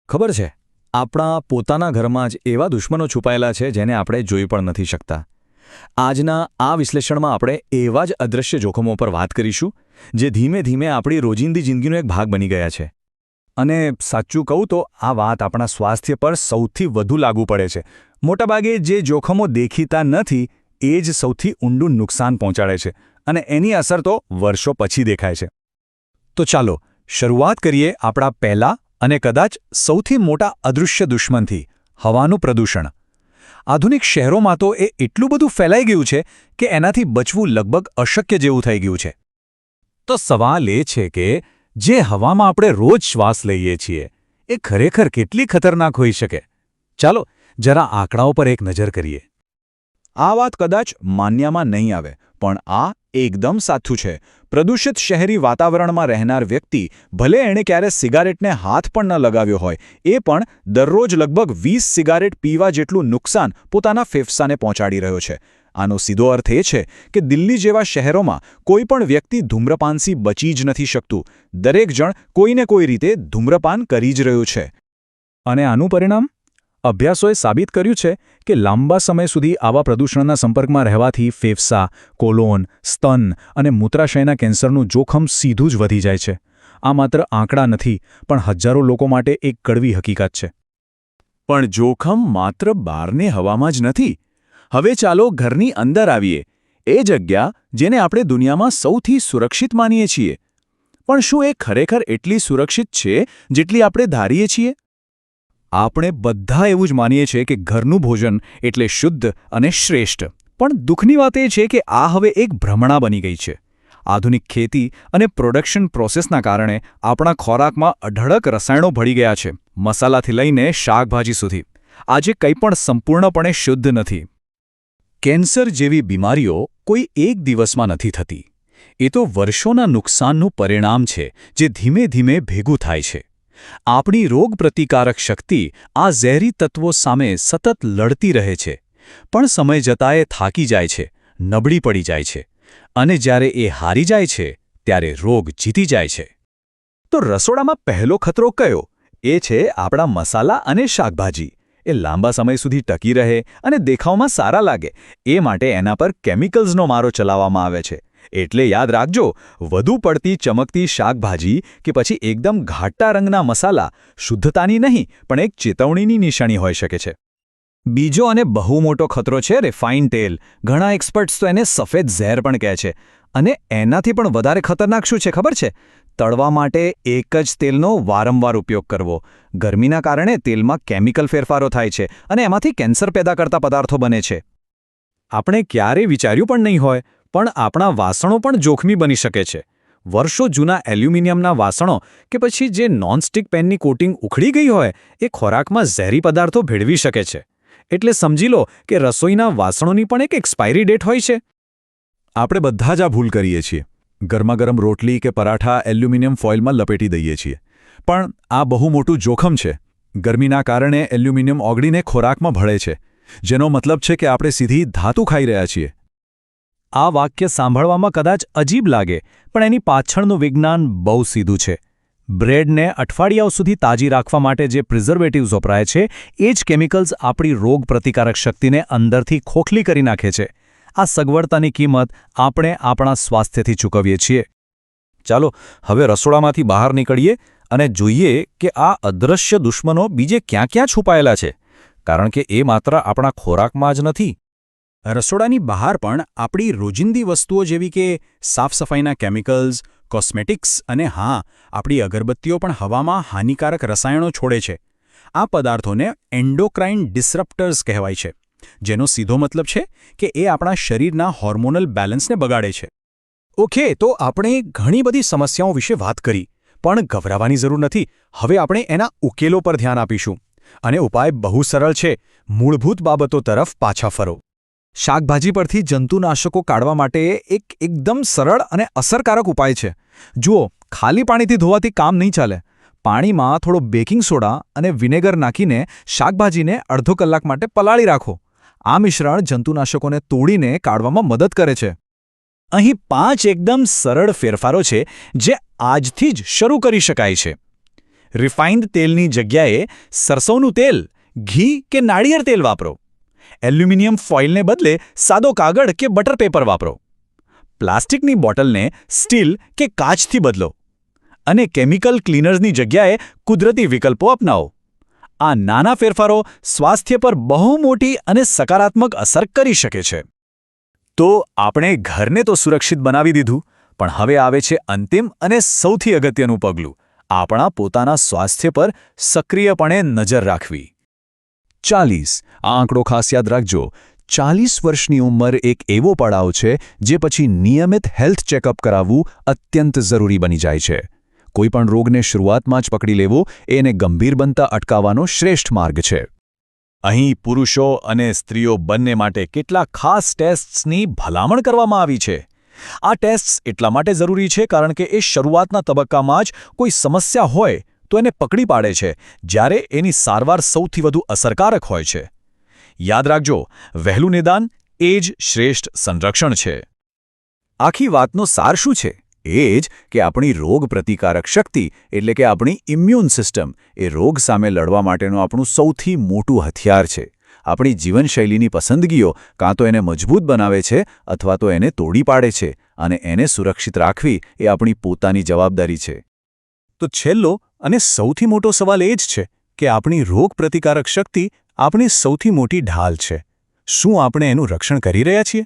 ખબર છે, આપણા પોતાના ઘરમાં જ એવા દુશ્મનો છુપાયેલા છે જેને આપણે જોઈ પણ નથી શકતા. આજના આ વિશ્લેષણમાં આપણે એવા જ અદૃશ્ય જોખમો પર વાત કરીશું જે ધીમે ધીમે આપણી રોજિંદી જિંદગીનો એક ભાગ બની ગયા છે. અને સાચું કહું તો આ વાત આપણા સ્વાસ્થ્ય પર સૌથી વધુ લાગુ પડે છે. મોટાભાગે જે જોખમો દેખીતા નથી એ જ સૌથી ઊંડું નુકસાન પહોંચાડે છે અને એની અસર તો વર્ષો પછી દેખાય છે. તો ચાલો શરૂઆત કરીએ આપણા પહેલા અને કદાચ સૌથી મોટા અદૃશ્ય દુશ્મનથી, હવાનું પ્રદૂષણ. આધુનિક શહેરોમાં તો એ એટલું બધું ફેલાઈ ગયું છે કે એનાથી બચવું લગભગ અશક્ય જેવું થઈ ગયું છે. તો સવાલ એ છે કે જે હવામાં આપણે રોજ શ્વાસ લઈએ છીએ એ ખરેખર કેટલી ખતરનાક હોઈ શકે? ચાલો જરા આંકડાઓ પર એક નજર કરીએ. આ વાત કદાચ માન્યામાં નહીં આવે, પણ આ એકદમ સાચું છે. પ્રદૂષિત શહેરી વાતાવરણમાં રહેનાર વ્યક્તિ, ભલે એણે ક્યારે સિગારેટને હાથ પણ ન લગાવ્યો હોય, એ પણ દરરોજ લગભગ 20 સિગારેટ પીવા જેટલું નુકસાન પોતાના ફેફસાને પહોંચાડી રહ્યો છે. આનો સીધો અર્થ એ છે કે દિલ્હી જેવા શહેરોમાં કોઈ પણ વ્યક્તિ ધૂમ્રપાનથી બચી જ નથી શકતું. દરેક જણ કોઈને કોઈ રીતે ધૂમ્રપાન કરી જ રહ્યું છે. અને આનું પરિણામ? અભ્યાસોએ સાબિત કર્યું છે કે લાંબા સમય સુધી આવા પ્રદૂષણના સંપર્કમાં રહેવાથી ફેફસા, કોલોન, સ્તન અને મૂત્રાશયના કેન્સરનું જોખમ સીધું જ વધી જાય છે. આ માત્ર આંકડા નથી, પણ હજારો લોકો માટે એક કડવી હકીકત છે. પણ જોખમ માત્ર બહારની હવામાં જ નથી. હવે ચાલો ઘરની અંદર આવીએ, એ જગ્યા જેને આપણે દુનિયામાં સૌથી સુરક્ષિત માનીએ છીએ. પણ શું એ ખરેખર એટલી સુરક્ષિત છે જેટલી આપણે ધારીએ છીએ? આપણે બધા એવું જ માનીએ છીએ કે ઘરનું ભોજન એટલે શુદ્ધ અને શ્રેષ્ઠ. પણ દુઃખની વાત એ છે કે આ હવે એક ભ્રમણા બની ગઈ છે. આધુનિક ખેતી અને પ્રોડક્શન પ્રોસેસના કારણે આપણા ખોરાકમાં અઢળક રસાયણો ભળી ગયા છે. મસાલાથી લઈને શાકભાજી સુધી આજે કંઈ પણ સંપૂર્ણપણે શુદ્ધ નથી. કેન્સર જેવી બીમારીઓ કોઈ એક દિવસમાં નથી થતી. એ તો વર્ષોના નુકસાનનું પરિણામ છે જે ધીમે ધીમે ભેગું થાય છે. આપણી રોગપ્રતિકારક શક્તિ આ ઝેરી તત્વો સામે સતત લડતી રહે છે, પણ સમય જતાં એ થાકી જાય છે, નબળી પડી જાય છે, અને જ્યારે એ હારી જાય છે ત્યારે રોગ જીતી જાય છે. તો રસોડામાં પહેલો ખતરો કયો? એ છે આપણા મસાલા અને શાકભાજી. એ લાંબા સમય સુધી ટકી રહે અને દેખાવમાં સારા લાગે એ માટે એના પર કેમિકલ્સનો મારો ચલાવવામાં આવે છે. એટલે યાદ રાખજો, વધુ પડતી ચમકતી શાકભાજી કે પછી એકદમ ઘાટા રંગના મસાલા શુદ્ધતાની નહીં, પણ એક ચેતવણીની નિશાની હોઈ શકે છે. બીજો અને બહુ મોટો ખતરો છે રિફાઇન્ડ તેલ. ઘણા એક્સપર્ટ્સ તો એને સફેદ ઝેર પણ કહે છે. અને એનાથી પણ વધારે ખતરનાક શું છે ખબર છે? તળવા માટે એક જ તેલનો વારંવાર ઉપયોગ કરવો. ગરમીના કારણે તેલમાં કેમિકલ ફેરફારો થાય છે અને એમાંથી કેન્સર પેદા કરતા પદાર્થો બને છે. આપણે ક્યારેય વિચાર્યું પણ નહીં હોય, પણ આપણા વાસણો પણ જોખમી બની શકે છે. વર્ષો જૂના એલ્યુમિનિયમના વાસણો કે પછી જે નોનસ્ટિક પેનની કોટિંગ ઉખડી ગઈ હોય એ ખોરાકમાં ઝેરી પદાર્થો ભેળવી શકે છે. એટલે સમજી લો કે રસોઈના વાસણોની પણ એક એક્સપાયરી ડેટ હોય છે. આપણે બધા જ આ ભૂલ કરીએ છીએ. ગરમાગરમ રોટલી કે પરાઠા એલ્યુમિનિયમ ફોઇલમાં લપેટી દઈએ છીએ. પણ આ બહુ મોટું જોખમ છે. ગરમીના કારણે એલ્યુમિનિયમ ઓગળીને ખોરાકમાં ભળે છે, જેનો મતલબ છે કે આપણે સીધી ધાતુ ખાઈ રહ્યા છીએ. આ વાક્ય સાંભળવામાં કદાચ અજીબ લાગે, પણ એની પાછળનું વિજ્ઞાન બહુ સીધું છે. બ્રેડને અઠવાડિયાઓ સુધી તાજી રાખવા માટે જે પ્રિઝર્વેટિવ્સ વપરાય છે એ જ કેમિકલ્સ આપણી રોગપ્રતિકારક શક્તિને અંદરથી ખોખલી કરી નાખે છે. આ સગવડતાની કિંમત આપણે આપણા સ્વાસ્થ્યથી ચૂકવીએ છીએ. ચાલો હવે રસોડામાંથી બહાર નીકળીએ અને જોઈએ કે આ અદૃશ્ય દુશ્મનો બીજે ક્યાં ક્યાં છુપાયેલા છે. કારણ કે એ માત્ર આપણા ખોરાકમાં જ નથી. રસોડાની બહાર પણ આપણી રોજિંદી વસ્તુઓ જેવી કે સાફસફાઈના કેમિકલ્સ, કોસ્મેટિક્સ અને હા, આપણી અગરબત્તીઓ પણ હવામાં હાનિકારક રસાયણો છોડે છે. આ પદાર્થોને એન્ડોક્રાઇન ડિસરપ્ટર્સ કહેવાય છે, જેનો સીધો મતલબ છે કે એ આપણા શરીરના હોર્મોનલ બેલેન્સને બગાડે છે. ઓકે, તો આપણે ઘણી બધી સમસ્યાઓ વિશે વાત કરી, પણ ગભરાવાની જરૂર નથી. હવે આપણે એના ઉકેલો પર ધ્યાન આપીશું. અને ઉપાય બહુ સરળ છે. મૂળભૂત બાબતો તરફ પાછા ફરો. શાકભાજી પરથી જંતુનાશકો કાઢવા માટે એક એકદમ સરળ અને અસરકારક ઉપાય છે. જુઓ, ખાલી પાણીથી ધોવાથી કામ નહીં ચાલે. પાણીમાં થોડો બેકિંગ સોડા અને વિનેગર નાખીને શાકભાજીને અડધો કલાક માટે પલાળી રાખો. આ મિશ્રણ જંતુનાશકોને તોડીને કાઢવામાં મદદ કરે છે. અહીં 5 એકદમ સરળ ફેરફારો છે જે આજથી જ શરૂ કરી શકાય છે. રિફાઇન્ડ તેલની જગ્યાએ સરસોનું તેલ, ઘી કે નાળિયેર તેલ વાપરો. એલ્યુમિનિયમ ફોઇલને બદલે સાદો કાગળ કે બટર પેપર વાપરો. પ્લાસ્ટિકની બોટલને સ્ટીલ કે કાચથી બદલો. અને કેમિકલ ક્લીનર્સની જગ્યાએ કુદરતી વિકલ્પો અપનાવો. આ નાના ફેરફારો સ્વાસ્થ્ય પર બહુ મોટી અને સકારાત્મક અસર કરી શકે છે. તો આપણે ઘરને તો સુરક્ષિત બનાવી દીધું, પણ હવે આવે છે અંતિમ અને સૌથી અગત્યનું પગલું: આપણા પોતાના સ્વાસ્થ્ય પર સક્રિયપણે નજર રાખવી. 40 આ આંકડો ખાસ યાદ રાખજો. 40 વર્ષની ઉંમર એક એવો પડાવ છે જે પછી નિયમિત હેલ્થ ચેકઅપ કરાવવું અત્યંત જરૂરી બની જાય છે. કોઈપણ રોગને શરૂઆતમાં જ પકડી લેવો એ એને ગંભીર બનતા અટકાવવાનો શ્રેષ્ઠ માર્ગ છે. અહીં પુરુષો અને સ્ત્રીઓ બંને માટે કેટલાક ખાસ ટેસ્ટ્સની ભલામણ કરવામાં આવી છે. આ ટેસ્ટ્સ એટલા માટે જરૂરી છે કારણ કે એ શરૂઆતના તબક્કામાં જ કોઈ સમસ્યા હોય તો એને પકડી પાડે છે, જ્યારે એની સારવાર સૌથી વધુ અસરકારક હોય છે. યાદ રાખજો, વહેલું નિદાન એ જ શ્રેષ્ઠ સંરક્ષણ છે. આખી વાતનો સાર શું છે? એ જ કે આપણી રોગ પ્રતિકારક શક્તિ એટલે કે આપણી ઇમ્યુન સિસ્ટમ એ રોગ સામે લડવા માટેનું આપણું સૌથી મોટું હથિયાર છે. આપણી જીવનશૈલીની પસંદગીઓ કાં તો એને મજબૂત બનાવે છે અથવા તો એને તોડી પાડે છે, અને એને સુરક્ષિત રાખવી એ આપણી પોતાની જવાબદારી છે. તો છેલ્લો અને સૌથી મોટો સવાલ એ જ છે કે આપણી રોગ પ્રતિકારક શક્તિ આપણી સૌથી મોટી ઢાલ છે. શું આપણે એનું રક્ષણ કરી રહ્યા છીએ?